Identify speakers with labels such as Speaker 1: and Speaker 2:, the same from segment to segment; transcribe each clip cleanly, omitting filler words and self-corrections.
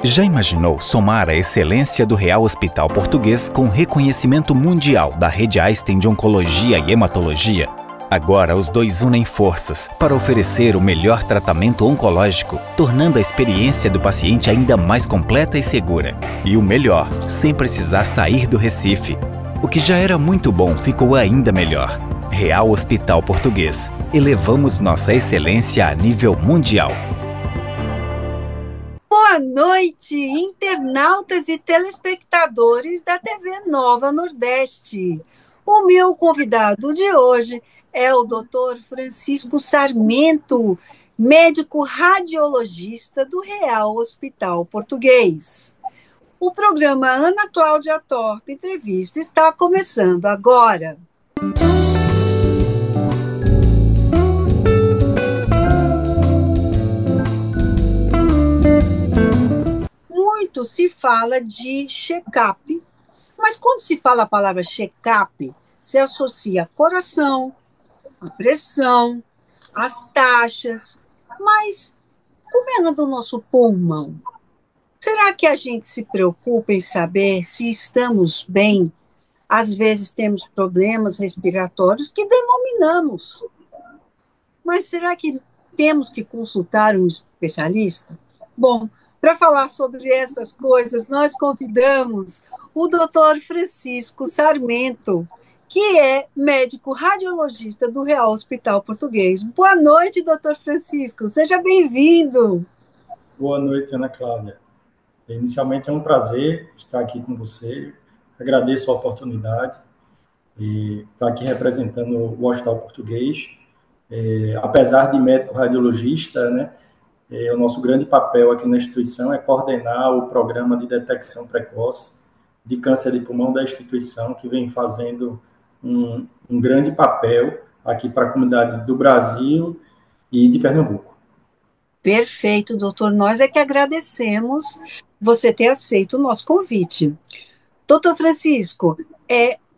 Speaker 1: Já imaginou somar a excelência do Real Hospital Português com reconhecimento mundial da Rede Einstein de Oncologia e Hematologia? Agora os dois unem forças para oferecer o melhor tratamento oncológico, tornando a experiência do paciente ainda mais completa e segura. E o melhor, sem precisar sair do Recife. O que já era muito bom ficou ainda melhor. Real Hospital Português. Elevamos nossa excelência a nível mundial.
Speaker 2: Boa noite, internautas e telespectadores da TV Nova Nordeste. O meu convidado de hoje é o Dr. Francisco Sarmento, médico radiologista do Real Hospital Português. O programa Ana Cláudia Torpe Entrevista está começando agora. Muito se fala de check-up, mas quando se fala a palavra check-up, se associa a coração, a pressão, as taxas, mas como anda o nosso pulmão? Será que a gente se preocupa em saber se estamos bem? Às vezes temos problemas respiratórios que denominamos. Mas será que temos que consultar um especialista? Bom, para falar sobre essas coisas, nós convidamos o Dr. Francisco Sarmento, que é médico radiologista do Real Hospital Português. Boa noite, Dr. Francisco. Seja bem-vindo.
Speaker 3: Boa noite, Ana Cláudia. Inicialmente é um prazer estar aqui com você. Agradeço a oportunidade e estar aqui representando o Hospital Português. Apesar de médico radiologista, né, o nosso grande papel aqui na instituição é coordenar o programa de detecção precoce de câncer de pulmão da instituição, que vem fazendo um grande papel aqui para a comunidade do Brasil e de Pernambuco.
Speaker 2: Perfeito, doutor. Nós é que agradecemos você ter aceito o nosso convite. Doutor Francisco, o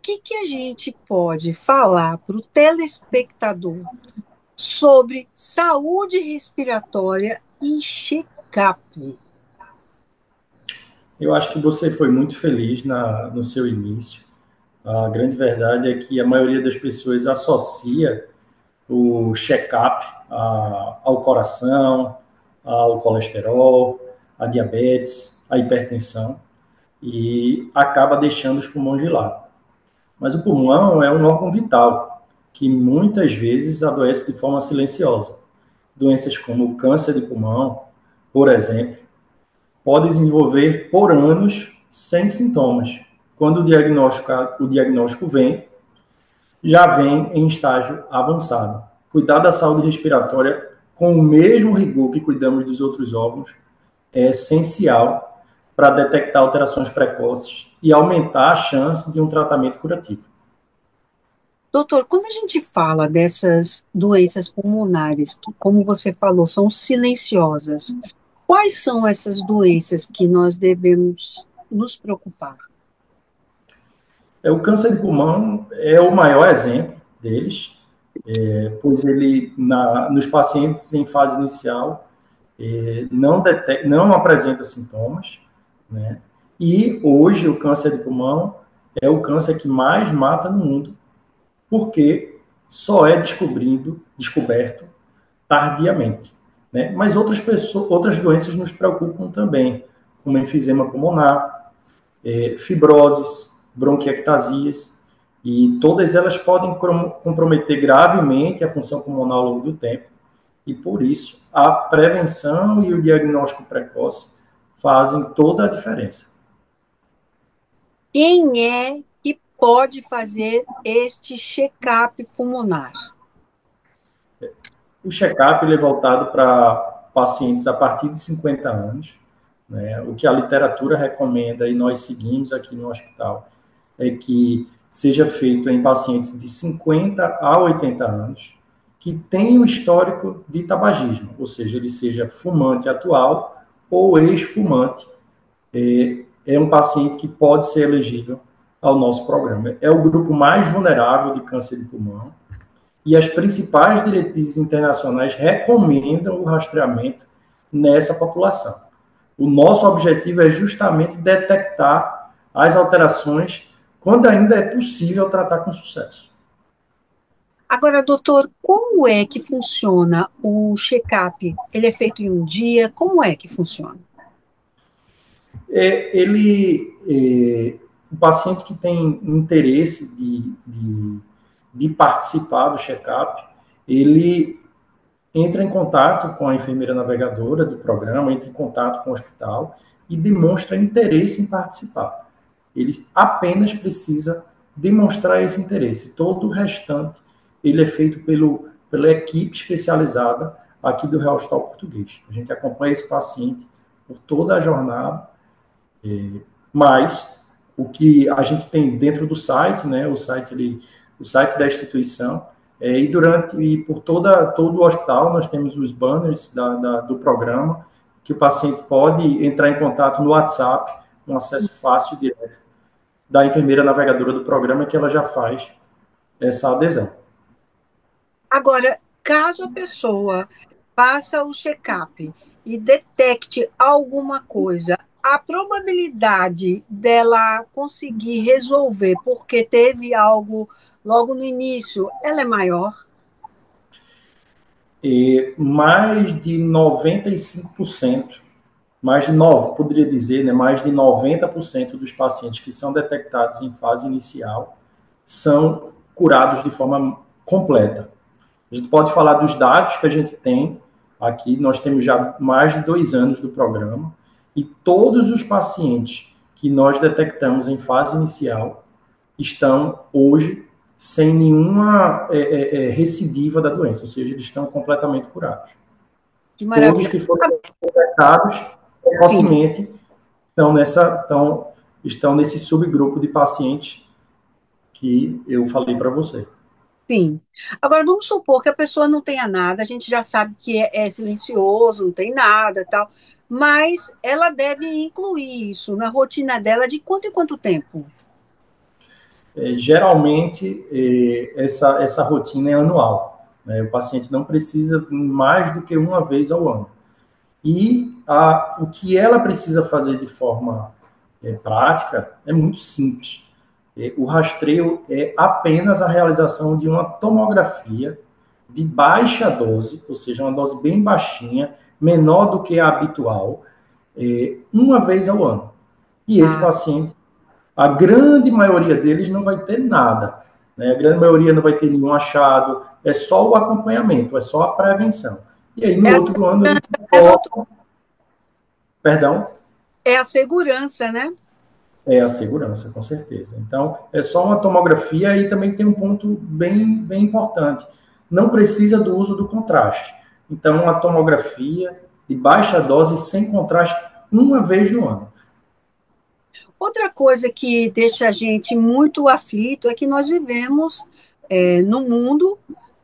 Speaker 2: que a gente pode falar para o telespectador sobre saúde respiratória e check-up?
Speaker 3: Eu acho que você foi muito feliz no seu início. A grande verdade é que a maioria das pessoas associa o check-up ao coração, ao colesterol, à diabetes, à hipertensão, e acaba deixando os pulmões de lado. Mas o pulmão é um órgão vital, que muitas vezes adoece de forma silenciosa. Doenças como o câncer de pulmão, por exemplo, podem desenvolver por anos sem sintomas. Quando o diagnóstico vem, já vem em estágio avançado. Cuidar da saúde respiratória com o mesmo rigor que cuidamos dos outros órgãos é essencial para detectar alterações precoces e aumentar a chance de um tratamento curativo.
Speaker 2: Doutor, quando a gente fala dessas doenças pulmonares, que, como você falou, são silenciosas, quais são essas doenças que nós devemos nos preocupar?
Speaker 3: O câncer de pulmão é o maior exemplo deles, pois ele, nos pacientes em fase inicial, não apresenta sintomas, né? E hoje o câncer de pulmão é o câncer que mais mata no mundo, porque só é descoberto tardiamente, né? Mas outras doenças nos preocupam também, como enfisema pulmonar, fibroses, bronquiectasias, e todas elas podem comprometer gravemente a função pulmonar ao longo do tempo, e por isso a prevenção e o diagnóstico precoce fazem toda a diferença.
Speaker 2: Quem é que pode fazer este check-up pulmonar?
Speaker 3: O check-up é voltado para pacientes a partir de 50 anos, né? O que a literatura recomenda e nós seguimos aqui no hospital é que seja feito em pacientes de 50 a 80 anos que tenham histórico de tabagismo, ou seja, ele seja fumante atual ou ex-fumante. É um paciente que pode ser elegível ao nosso programa. É o grupo mais vulnerável de câncer de pulmão e as principais diretrizes internacionais recomendam o rastreamento nessa população. O nosso objetivo é justamente detectar as alterações quando ainda é possível tratar com sucesso.
Speaker 2: Agora, doutor, como é que funciona o check-up? Ele é feito em um dia? Como é que funciona?
Speaker 3: O paciente que tem interesse de participar do check-up, ele entra em contato com a enfermeira navegadora do programa, entra em contato com o hospital e demonstra interesse em participar. Ele apenas precisa demonstrar esse interesse. Todo o restante, ele é feito pela equipe especializada aqui do Real Hospital Português. A gente acompanha esse paciente por toda a jornada, mas o que a gente tem dentro do site, né, o site da instituição, e por todo o hospital nós temos os banners do programa, que o paciente pode entrar em contato no WhatsApp, um acesso fácil e direto da enfermeira navegadora do programa, que ela já faz essa adesão.
Speaker 2: Agora, caso a pessoa faça o check-up e detecte alguma coisa, a probabilidade dela conseguir resolver porque teve algo logo no início, ela é maior?
Speaker 3: Mais de 95%, poderia dizer, né, mais de 90% dos pacientes que são detectados em fase inicial são curados de forma completa. A gente pode falar dos dados que a gente tem aqui, nós temos já mais de 2 anos do programa, e todos os pacientes que nós detectamos em fase inicial estão hoje sem nenhuma recidiva da doença, ou seja, eles estão completamente curados.
Speaker 2: Que maravilha.
Speaker 3: Todos que foram detectados precocemente estão nesse subgrupo de pacientes que eu falei para você.
Speaker 2: Sim. Agora, vamos supor que a pessoa não tenha nada, a gente já sabe que é silencioso, não tem nada, tal, mas ela deve incluir isso na rotina dela de quanto em quanto tempo?
Speaker 3: Geralmente, essa rotina é anual, né? O paciente não precisa mais do que uma vez ao ano. E o que ela precisa fazer de forma prática é muito simples. O rastreio é apenas a realização de uma tomografia de baixa dose, ou seja, uma dose bem baixinha, menor do que a habitual, uma vez ao ano. E esse paciente, a grande maioria deles não vai ter nada, né? A grande maioria não vai ter nenhum achado, é só o acompanhamento, é só a prevenção. E aí, no outro ano, a gente volta... Perdão?
Speaker 2: É a segurança, né?
Speaker 3: É a segurança, com certeza. Então, é só uma tomografia e também tem um ponto bem, bem importante. Não precisa do uso do contraste. Então, uma tomografia de baixa dose sem contraste uma vez no ano.
Speaker 2: Outra coisa que deixa a gente muito aflito é que nós vivemos num mundo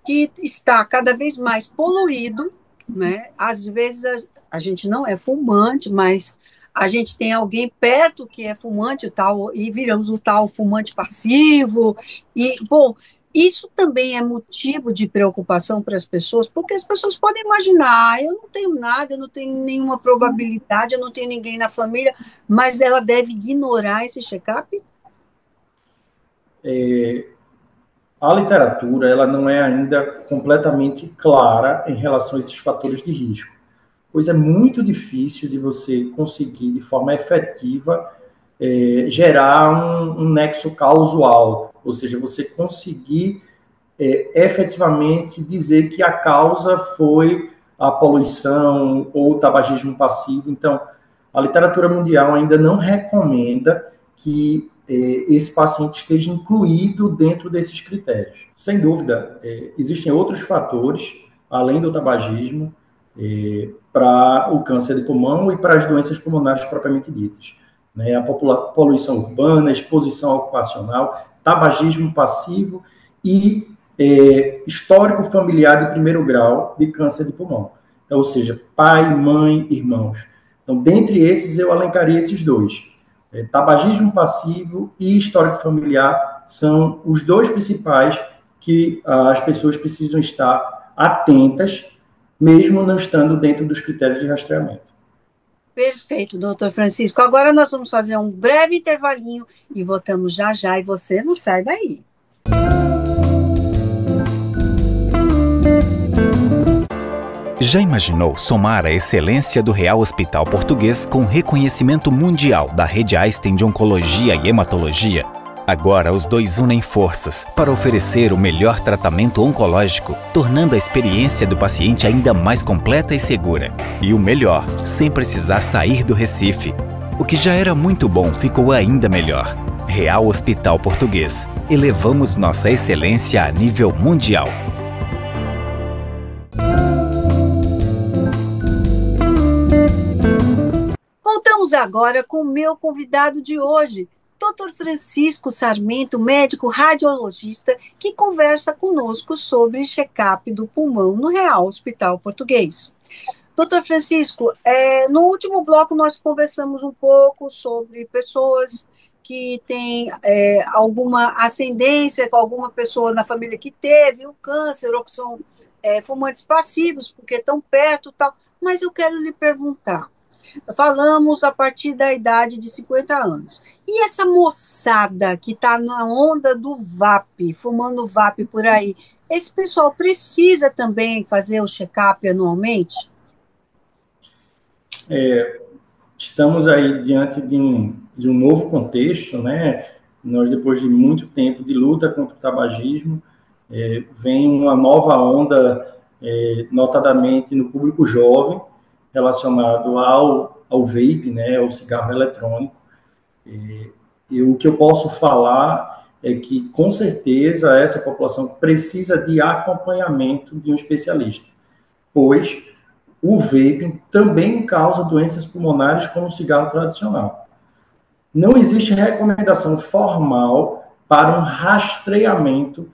Speaker 2: que está cada vez mais poluído, né? Às vezes a gente não é fumante, mas a gente tem alguém perto que é fumante, o tal, e viramos o tal fumante passivo. E, bom, isso também é motivo de preocupação para as pessoas, porque as pessoas podem imaginar, eu não tenho nada, eu não tenho nenhuma probabilidade, eu não tenho ninguém na família, mas ela deve ignorar esse check-up?
Speaker 3: A literatura ela não é ainda completamente clara em relação a esses fatores de risco, pois é muito difícil de você conseguir, de forma efetiva, gerar um nexo causal, ou seja, você conseguir efetivamente dizer que a causa foi a poluição ou o tabagismo passivo. Então, a literatura mundial ainda não recomenda que esse paciente esteja incluído dentro desses critérios. Sem dúvida, existem outros fatores, além do tabagismo, para o câncer de pulmão e para as doenças pulmonares propriamente ditas. Né? A poluição urbana, exposição ocupacional, tabagismo passivo e histórico familiar de primeiro grau de câncer de pulmão. Então, ou seja, pai, mãe, irmãos. Então, dentre esses, eu elencaria esses dois. Tabagismo passivo e histórico familiar são os dois principais que as pessoas precisam estar atentas, mesmo não estando dentro dos critérios de rastreamento.
Speaker 2: Perfeito, doutor Francisco. Agora nós vamos fazer um breve intervalinho e voltamos já já, e você não sai daí.
Speaker 1: Já imaginou somar a excelência do Real Hospital Português com reconhecimento mundial da Rede Einstein de Oncologia e Hematologia? Agora os dois unem forças para oferecer o melhor tratamento oncológico, tornando a experiência do paciente ainda mais completa e segura. E o melhor, sem precisar sair do Recife. O que já era muito bom ficou ainda melhor. Real Hospital Português. Elevamos nossa excelência a nível mundial.
Speaker 2: Voltamos agora com o meu convidado de hoje, Dr. Francisco Sarmento, médico radiologista, que conversa conosco sobre check-up do pulmão no Real Hospital Português. Dr. Francisco, no último bloco nós conversamos um pouco sobre pessoas que têm alguma ascendência com alguma pessoa na família que teve o câncer, ou que são fumantes passivos, porque estão perto e tal. Mas eu quero lhe perguntar, falamos a partir da idade de 50 anos. E essa moçada que está na onda do VAP, fumando VAP por aí, esse pessoal precisa também fazer o check-up anualmente?
Speaker 3: Estamos aí diante de um novo contexto, né? Nós, depois de muito tempo de luta contra o tabagismo, vem uma nova onda, notadamente no público jovem, relacionado ao vape, né, ao cigarro eletrônico. E o que eu posso falar é que, com certeza, essa população precisa de acompanhamento de um especialista, pois o vaping também causa doenças pulmonares como o cigarro tradicional. Não existe recomendação formal para um rastreamento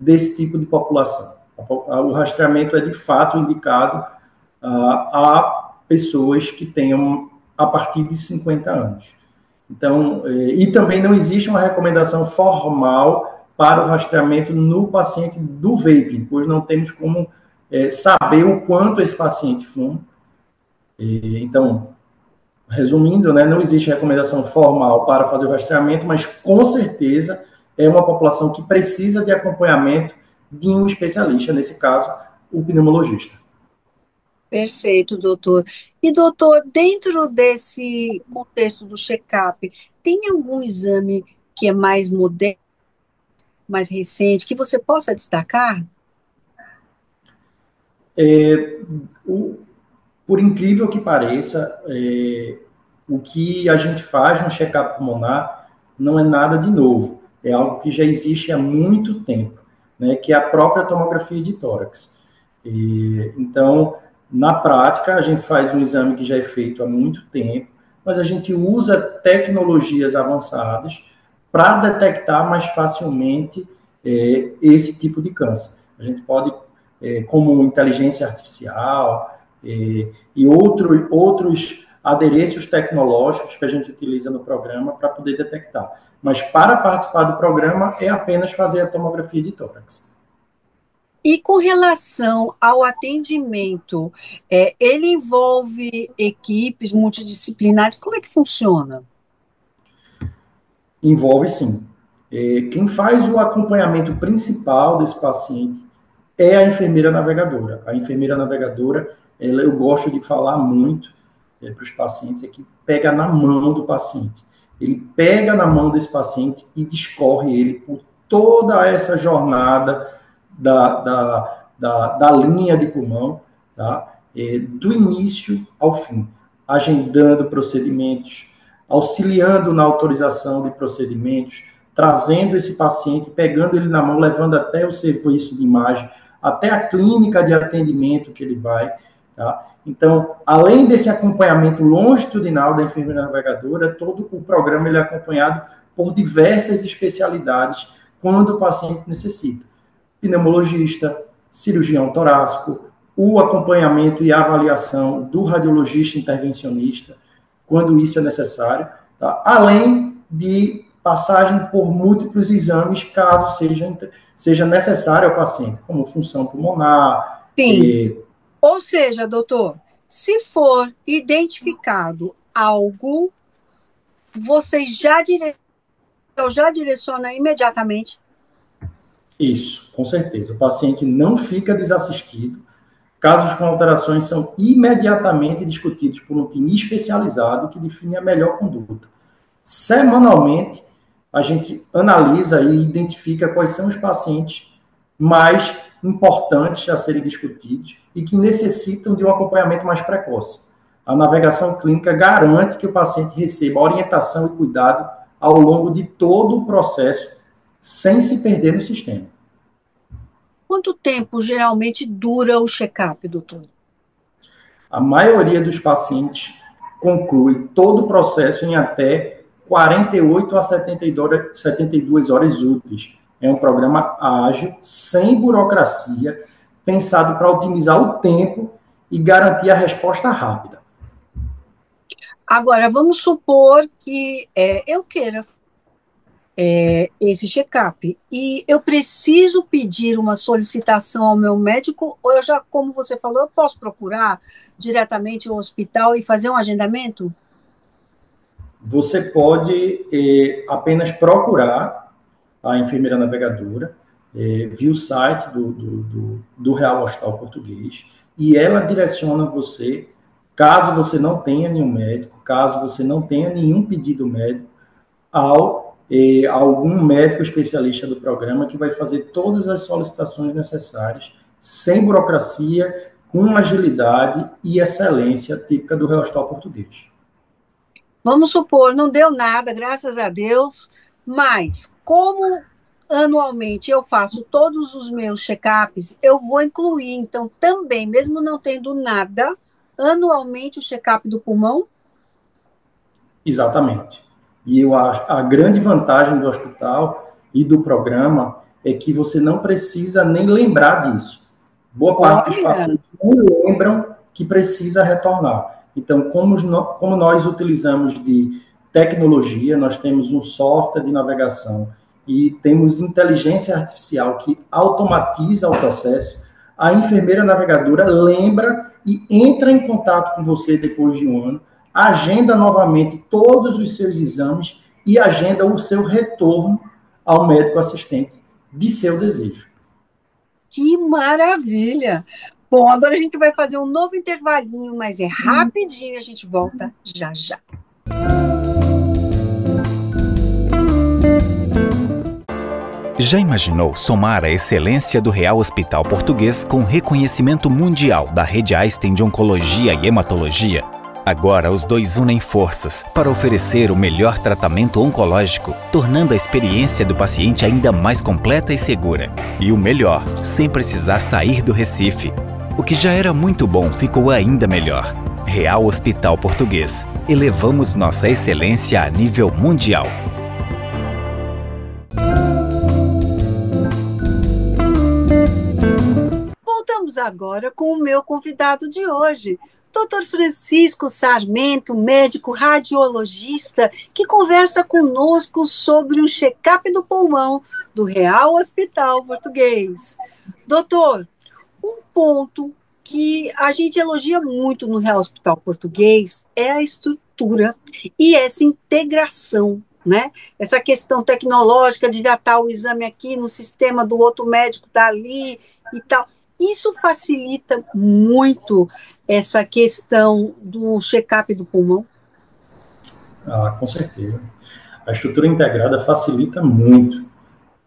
Speaker 3: desse tipo de população. O rastreamento é, de fato, indicado a pessoas que tenham a partir de 50 anos. Então, e também não existe uma recomendação formal para o rastreamento no paciente do vaping, pois não temos como saber o quanto esse paciente fuma. Então, resumindo, né, não existe recomendação formal para fazer o rastreamento, mas com certeza é uma população que precisa de acompanhamento de um especialista, nesse caso, o pneumologista.
Speaker 2: Perfeito, doutor. E, doutor, dentro desse contexto do check-up, tem algum exame que é mais moderno, mais recente, que você possa destacar?
Speaker 3: Por incrível que pareça, o que a gente faz no check-up pulmonar não é nada de novo. É algo que já existe há muito tempo, né, que é a própria tomografia de tórax. Então, na prática, a gente faz um exame que já é feito há muito tempo, mas a gente usa tecnologias avançadas para detectar mais facilmente esse tipo de câncer. A gente pode, como inteligência artificial e outros adereços tecnológicos que a gente utiliza no programa para poder detectar. Mas para participar do programa é apenas fazer a tomografia de tórax.
Speaker 2: E com relação ao atendimento, ele envolve equipes multidisciplinares? Como é que funciona?
Speaker 3: Envolve sim. Quem faz o acompanhamento principal desse paciente é a enfermeira navegadora. A enfermeira navegadora, eu gosto de falar muito para os pacientes, é que pega na mão do paciente. Ele pega na mão desse paciente e discorre ele por toda essa jornada da linha de pulmão, tá? Do início ao fim, agendando procedimentos, auxiliando na autorização de procedimentos, trazendo esse paciente, pegando ele na mão, levando até o serviço de imagem, até a clínica de atendimento que ele vai, tá? Então, além desse acompanhamento longitudinal da enfermeira navegadora, todo o programa ele é acompanhado por diversas especialidades quando o paciente necessita. Pneumologista, cirurgião torácico, o acompanhamento e avaliação do radiologista intervencionista, quando isso é necessário, tá? Além de passagem por múltiplos exames, caso seja necessário ao paciente, como função pulmonar.
Speaker 2: Sim. Ou seja, doutor, Se for identificado algo, vocês já direcionam imediatamente?
Speaker 3: Isso, com certeza. O paciente não fica desassistido. Casos com alterações são imediatamente discutidos por um time especializado que define a melhor conduta. Semanalmente, a gente analisa e identifica quais são os pacientes mais importantes a serem discutidos e que necessitam de um acompanhamento mais precoce. A navegação clínica garante que o paciente receba orientação e cuidado ao longo de todo o processo, sem se perder no sistema.
Speaker 2: Quanto tempo geralmente dura o check-up, doutor?
Speaker 3: A maioria dos pacientes conclui todo o processo em até 48 a 72 horas úteis. É um programa ágil, sem burocracia, pensado para otimizar o tempo e garantir a resposta rápida.
Speaker 2: Agora, vamos supor que eu queira esse check-up e eu preciso pedir uma solicitação ao meu médico, ou eu já, como você falou, eu posso procurar diretamente o hospital e fazer um agendamento?
Speaker 3: Você pode apenas procurar a enfermeira navegadora via o site do Real Hospital Português e ela direciona você, caso você não tenha nenhum médico, caso você não tenha nenhum pedido médico, algum médico especialista do programa que vai fazer todas as solicitações necessárias, sem burocracia, com agilidade e excelência típica do Real Hospital Português.
Speaker 2: Vamos supor, não deu nada, graças a Deus, mas como anualmente eu faço todos os meus check-ups, eu vou incluir, então, também, mesmo não tendo nada, anualmente o check-up do pulmão?
Speaker 3: Exatamente. E a grande vantagem do hospital e do programa é que você não precisa nem lembrar disso. Boa parte dos pacientes não lembram que precisa retornar. Então, como nós utilizamos de tecnologia, nós temos um software de navegação e temos inteligência artificial que automatiza o processo, a enfermeira navegadora lembra e entra em contato com você depois de um ano, agenda novamente todos os seus exames e agenda o seu retorno ao médico assistente de seu desejo.
Speaker 2: Que maravilha! Bom, agora a gente vai fazer um novo intervalinho, mas é rapidinho, a gente volta já já.
Speaker 1: Já imaginou somar a excelência do Real Hospital Português com reconhecimento mundial da Rede Einstein de Oncologia e Hematologia? Agora os dois unem forças para oferecer o melhor tratamento oncológico, tornando a experiência do paciente ainda mais completa e segura. E o melhor, sem precisar sair do Recife. O que já era muito bom ficou ainda melhor. Real Hospital Português. Elevamos nossa excelência a nível mundial.
Speaker 2: Voltamos agora com o meu convidado de hoje, Dr. Francisco Sarmento, médico radiologista, que conversa conosco sobre o check-up do pulmão do Real Hospital Português. Doutor, um ponto que a gente elogia muito no Real Hospital Português é a estrutura e essa integração, né? Essa questão tecnológica de datar o exame aqui no sistema do outro médico dali e tal. Isso facilita muito essa questão do check-up do pulmão?
Speaker 3: Com certeza. A estrutura integrada facilita muito.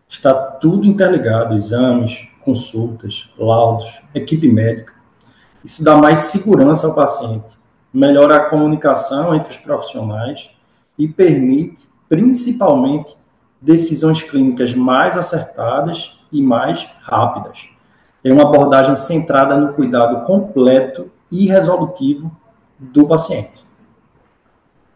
Speaker 3: Está tudo interligado, exames, consultas, laudos, equipe médica. Isso dá mais segurança ao paciente, melhora a comunicação entre os profissionais e permite, principalmente, decisões clínicas mais acertadas e mais rápidas. É uma abordagem centrada no cuidado completo e resolutivo do paciente.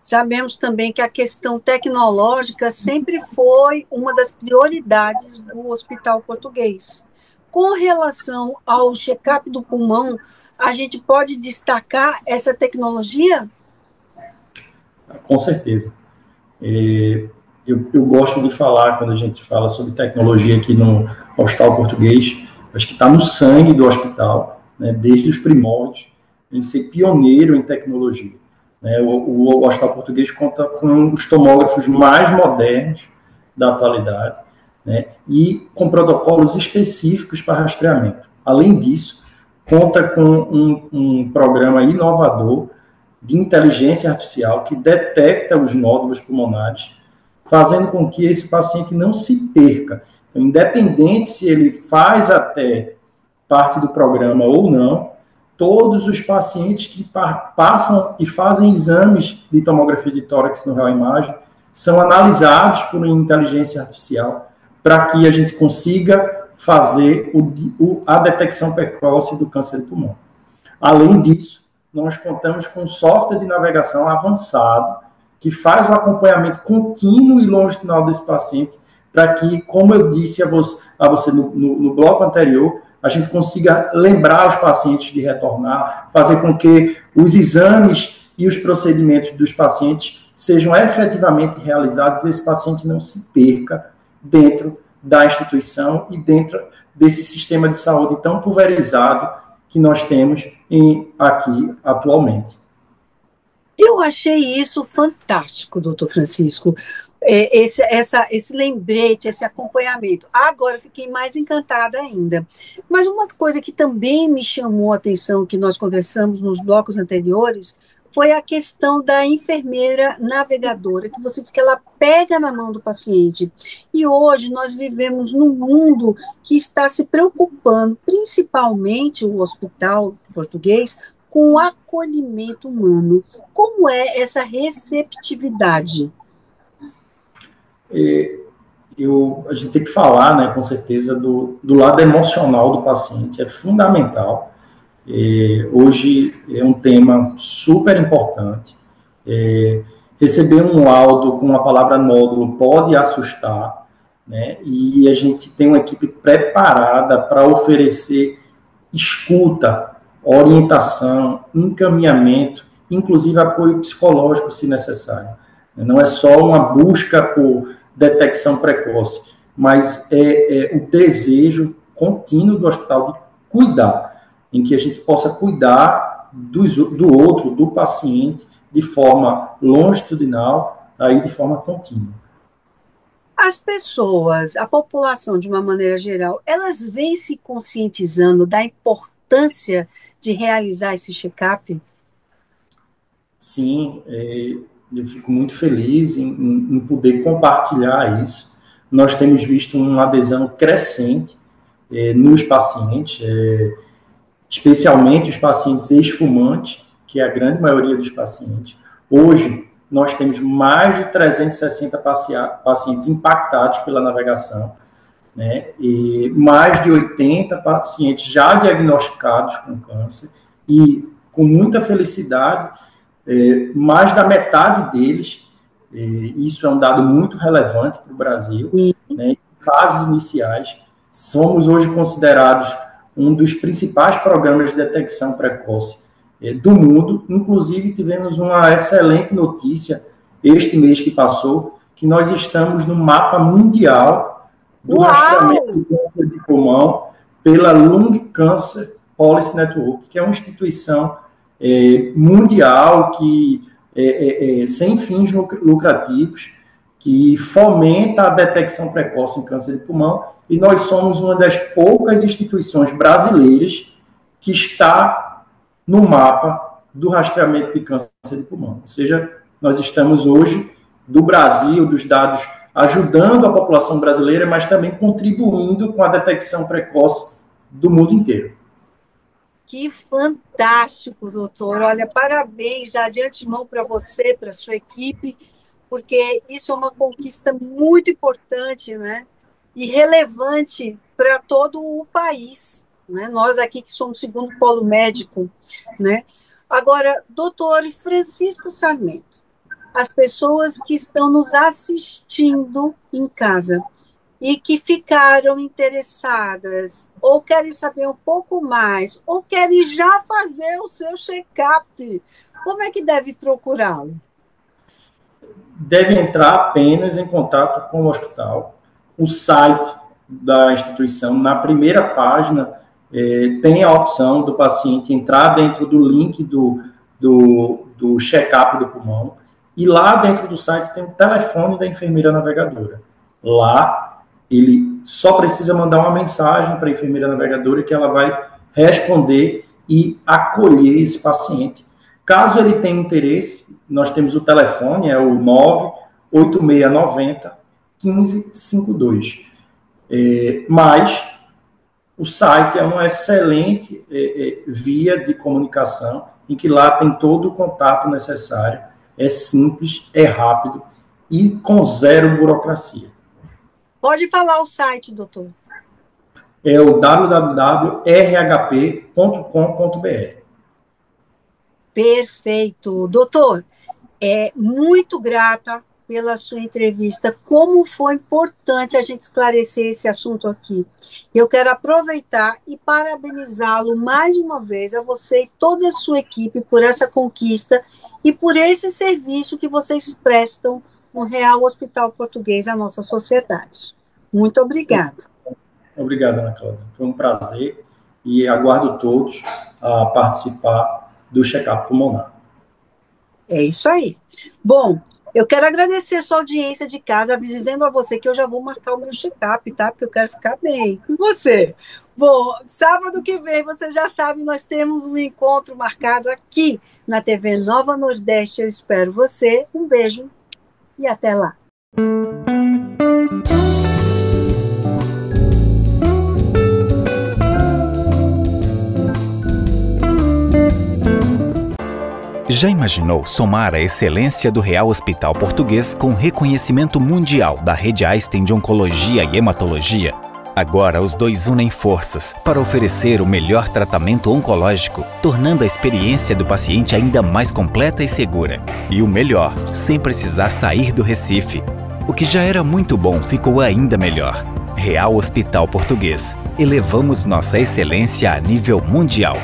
Speaker 2: Sabemos também que a questão tecnológica sempre foi uma das prioridades do Hospital Português. Com relação ao check-up do pulmão, a gente pode destacar essa tecnologia?
Speaker 3: Com certeza. Eu gosto de falar, quando a gente fala sobre tecnologia aqui no Hospital Português, acho que está no sangue do hospital, né, desde os primórdios. em ser pioneiro em tecnologia. Né? O Hospital Português conta com os tomógrafos mais modernos da atualidade, né? E com protocolos específicos para rastreamento. Além disso, conta com um programa inovador de inteligência artificial que detecta os nódulos pulmonares, fazendo com que esse paciente não se perca. Então, independente se ele faz até parte do programa ou não, todos os pacientes que passam e fazem exames de tomografia de tórax no Real Imagem são analisados por uma inteligência artificial para que a gente consiga fazer a detecção precoce do câncer de pulmão. Além disso, nós contamos com um software de navegação avançado que faz o acompanhamento contínuo e longitudinal desse paciente para que, como eu disse a você no bloco anterior, a gente consiga lembrar os pacientes de retornar, fazer com que os exames e os procedimentos dos pacientes sejam efetivamente realizados e esse paciente não se perca dentro da instituição e dentro desse sistema de saúde tão pulverizado que nós temos aqui atualmente.
Speaker 2: Eu achei isso fantástico, doutor Francisco. Esse lembrete, esse acompanhamento. Agora fiquei mais encantada ainda. Mas uma coisa que também me chamou a atenção, que nós conversamos nos blocos anteriores, foi a questão da enfermeira navegadora, que você disse que ela pega na mão do paciente. E hoje nós vivemos num mundo que está se preocupando, principalmente o hospital português, com o acolhimento humano. Como é essa receptividade?
Speaker 3: A gente tem que falar, né, com certeza, do lado emocional do paciente, é fundamental. Hoje é um tema super importante. Receber um laudo com a palavra nódulo pode assustar, né, e a gente tem uma equipe preparada para oferecer escuta, orientação, encaminhamento, inclusive apoio psicológico, se necessário. Não é só uma busca por detecção precoce, mas é o desejo contínuo do hospital de cuidar, em que a gente possa cuidar do outro, do paciente, de forma longitudinal, aí de forma contínua.
Speaker 2: As pessoas, a população de uma maneira geral, elas vêm se conscientizando da importância de realizar esse check-up?
Speaker 3: Sim, eu fico muito feliz em poder compartilhar isso. Nós temos visto uma adesão crescente nos pacientes, especialmente os pacientes ex-fumantes, que é a grande maioria dos pacientes. Hoje, nós temos mais de 360 pacientes impactados pela navegação, né? E mais de 80 pacientes já diagnosticados com câncer e, com muita felicidade, mais da metade deles, isso é um dado muito relevante para o Brasil, né, em fases iniciais, somos hoje considerados um dos principais programas de detecção precoce do mundo. Inclusive, tivemos uma excelente notícia este mês que passou, que nós estamos no mapa mundial do rastreamento do câncer de pulmão pela Lung Cancer Policy Network, que é uma instituição mundial que sem fins lucrativos, que fomenta a detecção precoce em câncer de pulmão, e nós somos uma das poucas instituições brasileiras que está no mapa do rastreamento de câncer de pulmão. Ou seja, nós estamos hoje, do Brasil, dos dados, ajudando a população brasileira, mas também contribuindo com a detecção precoce do mundo inteiro.
Speaker 2: Que fantástico, doutor. Olha, parabéns já de antemão para você, para a sua equipe, porque isso é uma conquista muito importante, né? E relevante para todo o país, né? Nós aqui que somos o segundo polo médico, né? Agora, doutor Francisco Sarmento, as pessoas que estão nos assistindo em casa e que ficaram interessadas, ou querem saber um pouco mais, ou querem já fazer o seu check-up, como é que deve procurá-lo?
Speaker 3: Deve entrar apenas em contato com o hospital. O site da instituição, na primeira página, tem a opção do paciente entrar dentro do link do check-up do pulmão, e lá dentro do site tem o telefone da enfermeira navegadora. Lá, ele só precisa mandar uma mensagem para a enfermeira navegadora que ela vai responder e acolher esse paciente. Caso ele tenha interesse, nós temos o telefone, é o 98690-1552. Mas o site é uma excelente via de comunicação, em que lá tem todo o contato necessário, é simples, é rápido e com zero burocracia.
Speaker 2: Pode falar o site, doutor.
Speaker 3: É o www.rhp.com.br. Perfeito.
Speaker 2: Doutor, muito grata pela sua entrevista. Como foi importante a gente esclarecer esse assunto aqui. Eu quero aproveitar e parabenizá-lo mais uma vez, a você e toda a sua equipe, por essa conquista e por esse serviço que vocês prestam no Real Hospital Português à nossa sociedade. Muito obrigada.
Speaker 3: Obrigado, Ana Cláudia. Foi um prazer e aguardo todos a participar do check-up pulmonar.
Speaker 2: É isso aí. Bom, eu quero agradecer a sua audiência de casa, dizendo a você que eu já vou marcar o meu check-up, tá? Porque eu quero ficar bem. E você? Bom, sábado que vem, você já sabe, nós temos um encontro marcado aqui na TV Nova Nordeste. Eu espero você. Um beijo e até lá.
Speaker 1: Já imaginou somar a excelência do Real Hospital Português com reconhecimento mundial da Rede Einstein de Oncologia e Hematologia? Agora os dois unem forças para oferecer o melhor tratamento oncológico, tornando a experiência do paciente ainda mais completa e segura. E o melhor, sem precisar sair do Recife. O que já era muito bom ficou ainda melhor. Real Hospital Português. Elevamos nossa excelência a nível mundial.